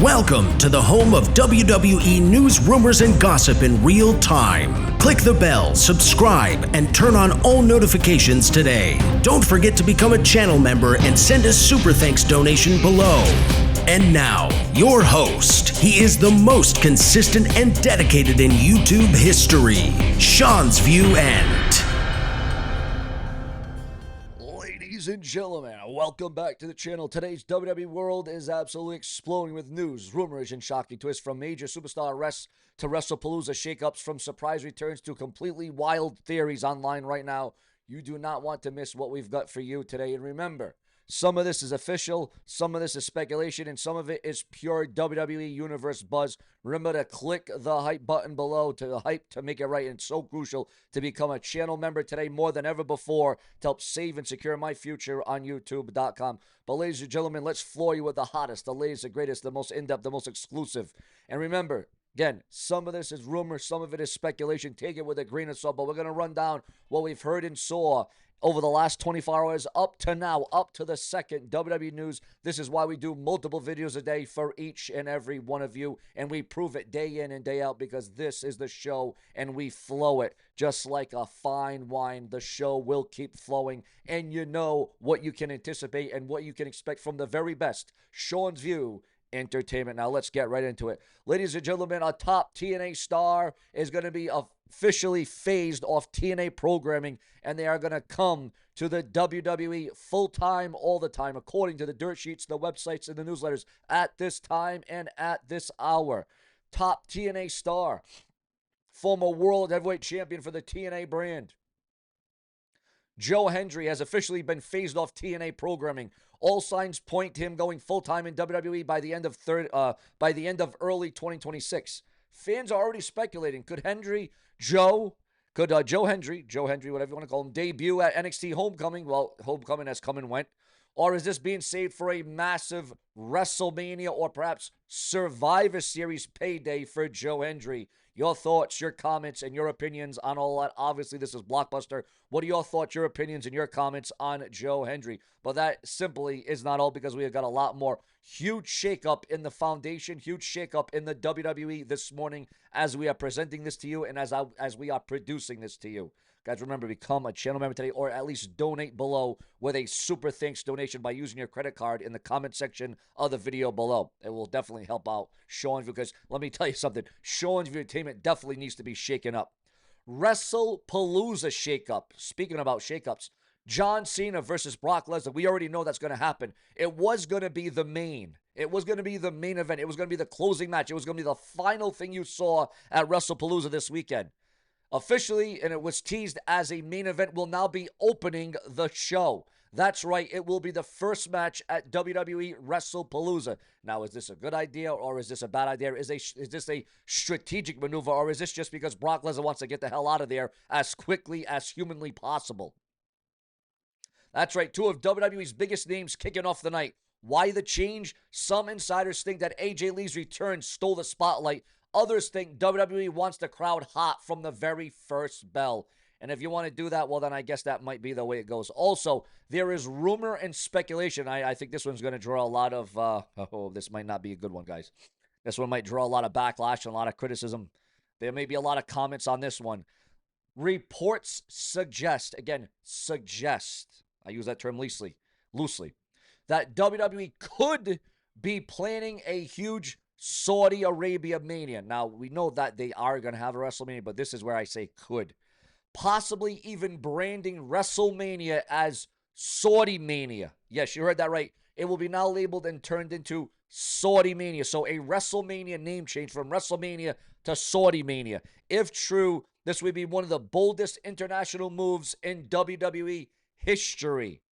Welcome to the home of WWE news, rumors, and gossip in real time. Click the bell, subscribe, and turn on all notifications today. Don't forget to become a channel member and send a super thanks donation below. And now, your host. He is the most consistent and dedicated in YouTube history, Seanzviewent. Ladies and gentlemen, welcome back to the channel. Today's WWE world is absolutely exploding with news, rumors, and shocking twists, from major superstar arrests to Wrestlepalooza shakeups, from surprise returns to completely wild theories online right now. You do not want to miss what we've got for you today. And remember, some of this is official, some of this is speculation, and some of it is pure WWE Universe buzz. Remember to click the hype button below to hype to make it right. And it's so crucial to become a channel member today more than ever before to help save and secure my future on YouTube.com. But ladies and gentlemen, let's floor you with the hottest, the latest, the greatest, the most in-depth, the most exclusive. And remember, again, some of this is rumor, some of it is speculation. Take it with a grain of salt, but we're going to run down what we've heard and saw over the last 24 hours up to now, up to the second WWE news. This is why we do multiple videos a day for each and every one of you, and we prove it day in and day out because this is the show and we flow it just like a fine wine. The show will keep flowing, and you know what you can anticipate and what you can expect from the very best Sean's View Entertainment. Now let's get right into it. Ladies and gentlemen, a top TNA star is going to be officially phased off TNA programming, and they are going to come to the WWE full-time all the time, according to the dirt sheets, the websites, and the newsletters at this time and at this hour. Top TNA star, former world heavyweight champion for the TNA brand, Joe Hendry, has officially been phased off TNA programming. All signs point to him going full-time in WWE by the end of early 2026. Fans are already speculating, could Joe Hendry, whatever you want to call him, debut at NXT Homecoming? Well, Homecoming has come and went. Or is this being saved for a massive WrestleMania or perhaps Survivor Series payday for Joe Hendry? Your thoughts, your comments, and your opinions on all that. Obviously, this is Blockbuster. What are your thoughts, your opinions, and your comments on Joe Hendry? But that simply is not all, because we have got a lot more. Huge shakeup in the foundation, huge shakeup in the WWE this morning as we are presenting this to you and as we are producing this to you. Guys, remember, become a channel member today, or at least donate below with a super thanks donation by using your credit card in the comment section of the video below. It will definitely help out Sean's View, because let me tell you something, Sean's View Entertainment definitely needs to be shaken up. Wrestlepalooza shakeup. Speaking about shakeups, John Cena versus Brock Lesnar. We already know that's going to happen. It was going to be the main. It was going to be the main event. It was going to be the closing match. It was going to be the final thing you saw at WrestlePalooza this weekend. Officially, and it was teased as a main event, will now be opening the show. That's right, it will be the first match at WWE WrestlePalooza. Now, is this a good idea or is this a bad idea? Is this a strategic maneuver, or is this just because Brock Lesnar wants to get the hell out of there as quickly as humanly possible? That's right, two of WWE's biggest names kicking off the night. Why the change? Some insiders think that AJ Lee's return stole the spotlight. Others think WWE wants the crowd hot from the very first bell. And if you want to do that, well, then I guess that might be the way it goes. Also, there is rumor and speculation. I think this one's going to draw a lot of, this might not be a good one, guys. This one might draw a lot of backlash and a lot of criticism. There may be a lot of comments on this one. Reports suggest, again, suggest, I use that term loosely, that WWE could be planning a huge Saudi Arabia Mania. Now, we know that they are going to have a WrestleMania, but this is where I say could. Possibly even branding WrestleMania as Saudi Mania. Yes, you heard that right. It will be now labeled and turned into Saudi Mania. So a WrestleMania name change from WrestleMania to Saudi Mania. If true, this would be one of the boldest international moves in WWE history.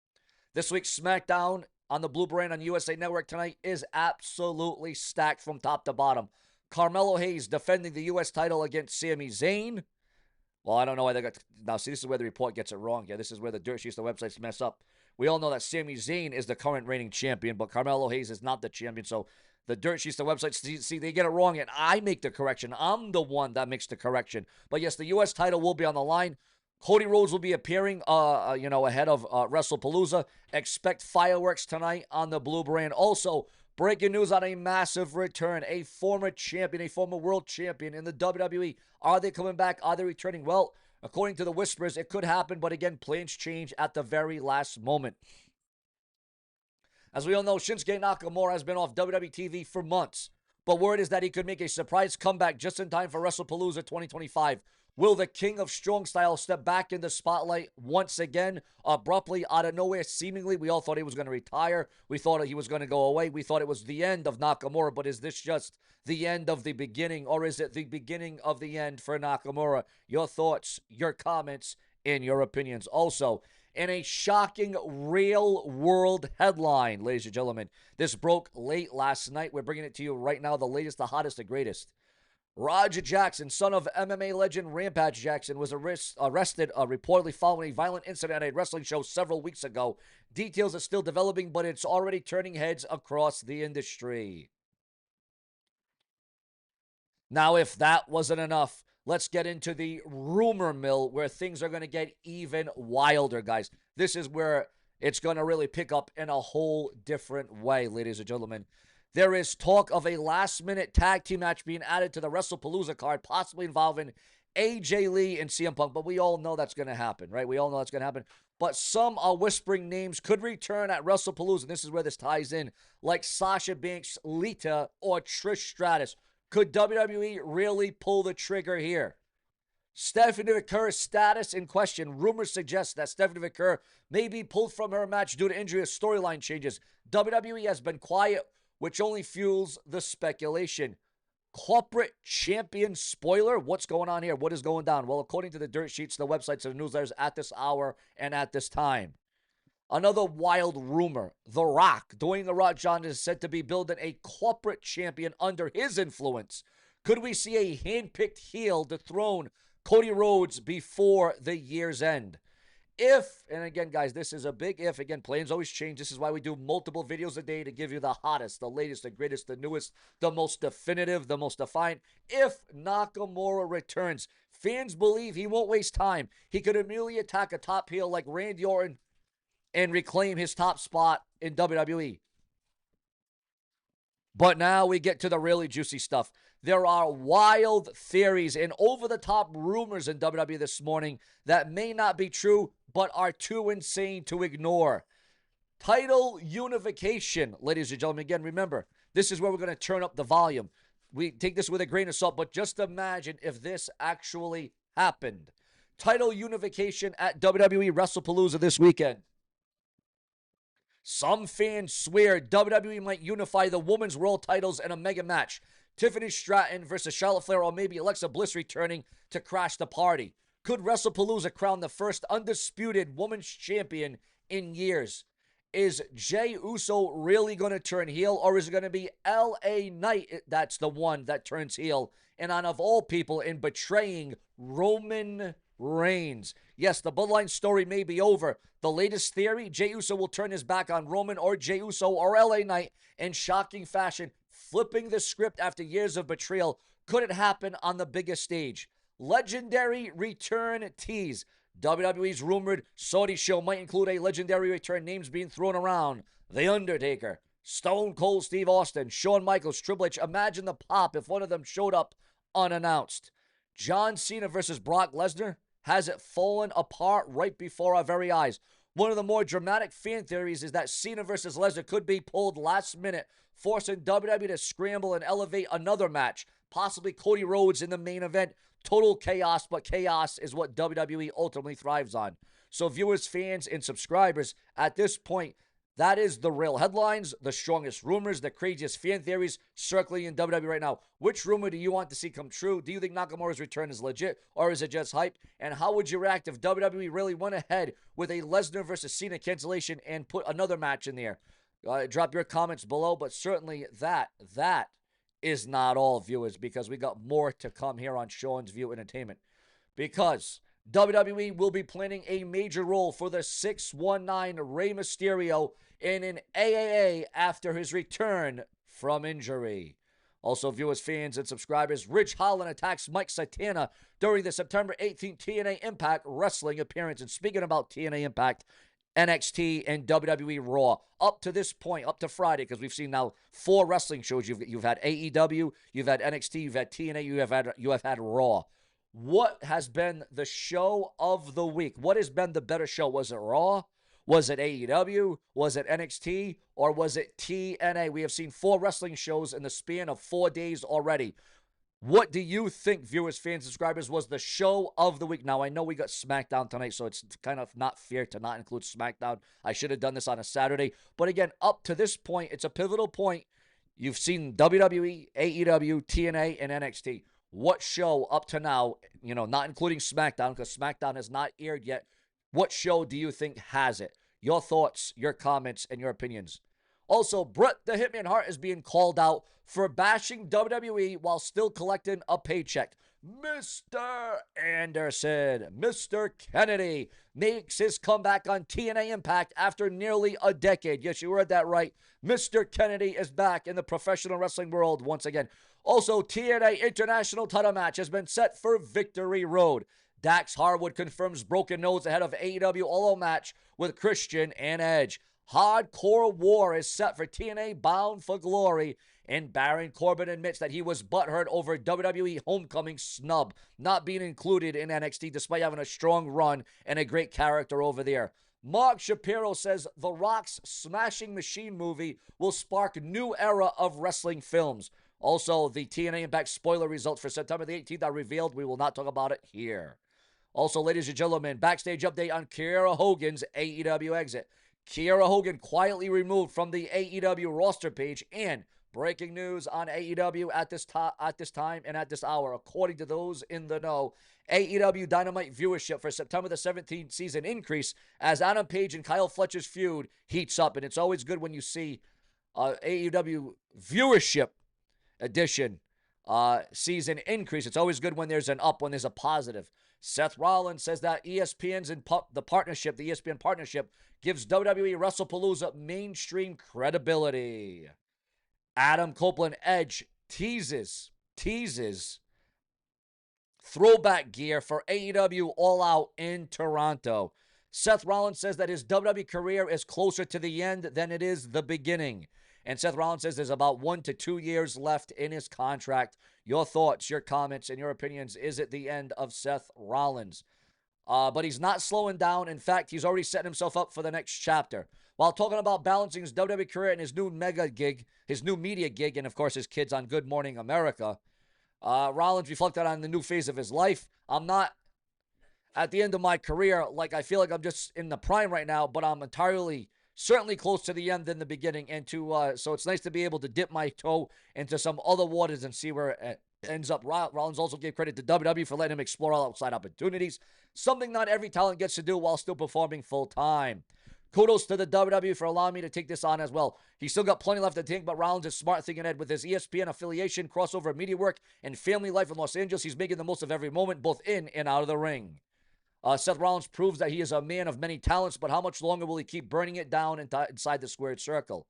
This week's SmackDown on the Blue Brand on USA Network tonight is absolutely stacked from top to bottom. Carmelo Hayes defending the U.S. title against Sami Zayn. Well, I don't know why they got... Now, see, this is where the report gets it wrong. Yeah, this is where the dirt sheets, the websites mess up. We all know that Sami Zayn is the current reigning champion, but Carmelo Hayes is not the champion. So the dirt sheets, the websites, see, they get it wrong, and I make the correction. I'm the one that makes the correction. But yes, the U.S. title will be on the line. Cody Rhodes will be appearing, ahead of WrestlePalooza. Expect fireworks tonight on the Blue Brand. Also, Breaking news on a massive return. A former champion, a former world champion in the WWE. Are they coming back? Are they returning? Well, according to the whispers, it could happen, but again, plans change at the very last moment. As we all know, Shinsuke Nakamura has been off WWE TV for months, but word is that he could make a surprise comeback just in time for Wrestlepalooza 2025. Will the King of Strong Style step back in the spotlight once again, abruptly, out of nowhere, seemingly? We all thought he was going to retire. We thought he was going to go away. We thought it was the end of Nakamura, but is this just the end of the beginning, or is it the beginning of the end for Nakamura? Your thoughts, your comments, and your opinions. Also, in a shocking real-world headline, ladies and gentlemen, this broke late last night. We're bringing it to you right now, the latest, the hottest, the greatest. Roger Jackson, son of MMA legend Rampage Jackson, was arrested reportedly following a violent incident at a wrestling show several weeks ago. Details are still developing, but it's already turning heads across the industry. Now, if that wasn't enough, let's get into the rumor mill where things are going to get even wilder, guys. This is where it's going to really pick up in a whole different way, ladies and gentlemen. There is talk of a last-minute tag team match being added to the Wrestlepalooza card, possibly involving AJ Lee and CM Punk. But we all know that's going to happen, right? We all know that's going to happen. But some are whispering names could return at Wrestlepalooza. And this is where this ties in, like Sasha Banks, Lita, or Trish Stratus. Could WWE really pull the trigger here? Stephanie McCurry's status in question. Rumors suggest that Stephanie McCurry may be pulled from her match due to injury or storyline changes. WWE has been quiet, which only fuels the speculation. Corporate champion spoiler? What's going on here? What is going down? Well, according to the dirt sheets, the websites, and the newsletters at this hour and at this time. Another wild rumor. The Rock, Dwayne The Rock Johnson, is said to be building a corporate champion under his influence. Could we see a hand-picked heel dethrone Cody Rhodes before the year's end? If, and again, guys, this is a big if. Again, plans always change. This is why we do multiple videos a day to give you the hottest, the latest, the greatest, the newest, the most definitive, the most defined. If Nakamura returns, fans believe he won't waste time. He could immediately attack a top heel like Randy Orton and reclaim his top spot in WWE. But now we get to the really juicy stuff. There are wild theories and over-the-top rumors in WWE this morning that may not be true, but are too insane to ignore. Title unification, ladies and gentlemen. Again, remember, this is where we're going to turn up the volume. We take this with a grain of salt, but just imagine if this actually happened. Title unification at WWE Wrestlepalooza this weekend. Some fans swear WWE might unify the women's world titles in a mega match. Tiffany Stratton versus Charlotte Flair, or maybe Alexa Bliss returning to crash the party. Could Wrestlepalooza crown the first undisputed women's champion in years? Is Jey Uso really going to turn heel, or is it going to be LA Knight that's the one that turns heel? And on of all people, in betraying Roman Reigns. Yes, the Bloodline story may be over. The latest theory, Jey Uso will turn his back on Roman or Jey Uso or LA Knight in shocking fashion, flipping the script after years of betrayal. Could it happen on the biggest stage? Legendary return tease. WWE's rumored Saudi show might include a legendary return, names being thrown around. The Undertaker, Stone Cold Steve Austin, Shawn Michaels, Triple H. Imagine the pop if one of them showed up unannounced. John Cena versus Brock Lesnar. Has it fallen apart right before our very eyes? One of the more dramatic fan theories is that Cena versus Lesnar could be pulled last minute, forcing WWE to scramble and elevate another match, possibly Cody Rhodes in the main event. Total chaos, but chaos is what WWE ultimately thrives on. So viewers, fans, and subscribers, at this point, that is the real headlines, the strongest rumors, the craziest fan theories circling in WWE right now. Which rumor do you want to see come true? Do you think Nakamura's return is legit, or is it just hype? And how would you react if WWE really went ahead with a Lesnar versus Cena cancellation and put another match in there? Drop your comments below, but certainly that is not all, viewers, because we got more to come here on Seanzviewent Entertainment. Because WWE will be planning a major role for the 619 Rey Mysterio in an AAA after his return from injury. Also, viewers, fans, and subscribers, Ridge Holland attacks Mike Satana during the September 18th TNA Impact Wrestling appearance. And speaking about TNA Impact, NXT, and WWE Raw. Up to this point, up to Friday, because we've seen now 4 wrestling shows. You've had AEW, you've had NXT, you've had TNA, you have had Raw. What has been the show of the week? What has been the better show? Was it Raw? Was it AEW? Was it NXT? Or was it TNA? We have seen 4 wrestling shows in the span of 4 days already. What do you think, viewers, fans, subscribers, was the show of the week? Now, I know we got SmackDown tonight, so it's kind of not fair to not include SmackDown. I should have done this on a Saturday. But again, up to this point, it's a pivotal point. You've seen WWE, AEW, TNA, and NXT. What show up to now, not including SmackDown, because SmackDown has not aired yet, what show do you think has it? Your thoughts, your comments, and your opinions. Also, Bret the Hitman Hart is being called out for bashing WWE while still collecting a paycheck. Mr. Anderson, Mr. Kennedy, makes his comeback on TNA Impact after nearly a decade. Yes, you heard that right. Mr. Kennedy is back in the professional wrestling world once again. Also, TNA International title match has been set for Victory Road. Dax Harwood confirms broken nose ahead of AEW All-Out match with Christian and Edge. Hardcore War is set for TNA Bound for Glory, and Baron Corbin admits that he was butthurt over WWE Homecoming snub not being included in NXT despite having a strong run and a great character over there. Mark Shapiro says The Rock's Smashing Machine movie will spark new era of wrestling films. Also, the TNA Impact spoiler results for September the 18th are revealed. We will not talk about it here. Also, ladies and gentlemen, backstage update on Kiera Hogan's AEW exit. Kiera Hogan quietly removed from the AEW roster page, and breaking news on AEW at this time and at this hour. According to those in the know, AEW Dynamite viewership for September the 17th season increase as Adam Page and Kyle Fletcher's feud heats up. And it's always good when you see AEW viewership edition season increase. It's always good when there's an up, when there's a positive. Seth Rollins says that ESPN's the ESPN partnership gives WWE Wrestlepalooza mainstream credibility. Adam Copeland Edge teases throwback gear for AEW All Out in Toronto. Seth Rollins says that his WWE career is closer to the end than it is the beginning. And Seth Rollins says there's about 1 to 2 years left in his contract. Your thoughts, your comments, and your opinions. Is it the end of Seth Rollins? But he's not slowing down. In fact, he's already setting himself up for the next chapter. While talking about balancing his WWE career and his new media gig, and of course his kids on Good Morning America, Rollins reflected on the new phase of his life. I'm not at the end of my career. I feel like I'm just in the prime right now, but I'm certainly close to the end than the beginning. And so it's nice to be able to dip my toe into some other waters and see where it ends up. Rollins also gave credit to WWE for letting him explore all outside opportunities, something not every talent gets to do while still performing full time. Kudos to the WWE for allowing me to take this on as well. He's still got plenty left to think, but Rollins is smart thinking ahead with his ESPN affiliation, crossover media work, and family life in Los Angeles. He's making the most of every moment, both in and out of the ring. Seth Rollins proves that he is a man of many talents, but how much longer will he keep burning it down inside the squared circle?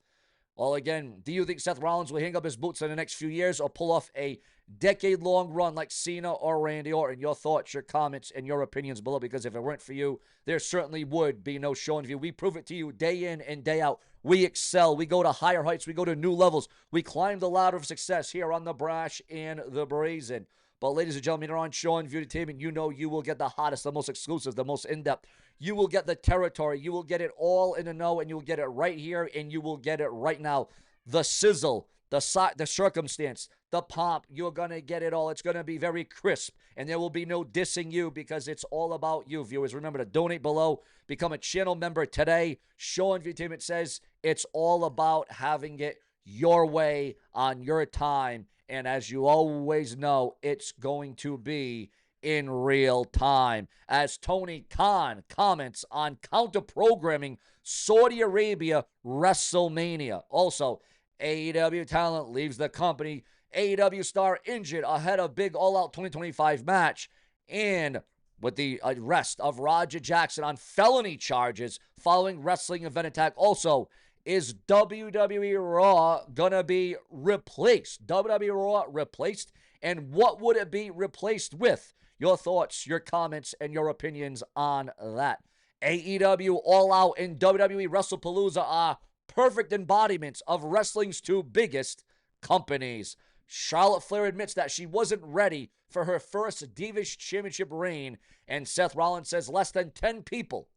Well, again, do you think Seth Rollins will hang up his boots in the next few years or pull off a decade-long run like Cena or Randy Orton? Your thoughts, your comments, and your opinions below, because if it weren't for you, there certainly would be no Seanzviewent. We prove it to you day in and day out. We excel. We go to higher heights. We go to new levels. We climb the ladder of success here on the Brash and the Brazen. But ladies and gentlemen, you're on Seanzviewent Entertainment. You know you will get the hottest, the most exclusive, the most in-depth. You will get the territory. You will get it all in the know, and you will get it right here, and you will get it right now. The sizzle, the circumstance, the pomp, you're going to get it all. It's going to be very crisp, and there will be no dissing you because it's all about you, viewers. Remember to donate below. Become a channel member today. Seanzviewent Entertainment says it's all about having it your way on your time. And as you always know, it's going to be in real time. As Tony Khan comments on counter-programming Saudi Arabia WrestleMania. Also, AEW talent leaves the company. AEW star injured ahead of big all-out 2025 match. And with the arrest of Roger Jackson on felony charges following wrestling event attack. Also, is WWE Raw gonna be replaced? WWE Raw replaced? And what would it be replaced with? Your thoughts, your comments, and your opinions on that. AEW, All Out, and WWE Wrestlepalooza are perfect embodiments of wrestling's two biggest companies. Charlotte Flair admits that she wasn't ready for her first Divas Championship reign, and Seth Rollins says less than 10 people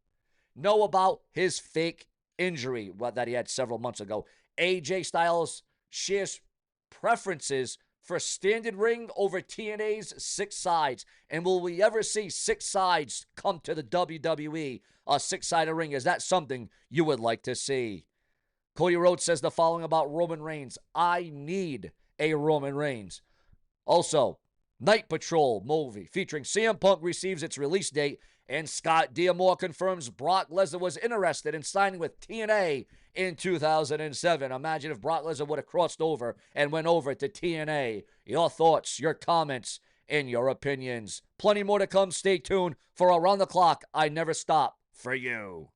know about his fake injury that he had several months ago. AJ Styles shares preferences for standard ring over TNA's 6 sides. And will we ever see 6 sides come to the WWE? A 6-sided ring, is that something you would like to see? Cody Rhodes says the following about Roman Reigns: I need a Roman Reigns. Also, Night Patrol movie featuring CM Punk receives its release date, and Scott D'Amore confirms Brock Lesnar was interested in signing with TNA in 2007. Imagine if Brock Lesnar would have crossed over and went over to TNA. Your thoughts, your comments, and your opinions. Plenty more to come. Stay tuned for Around the Clock. I never stop for you.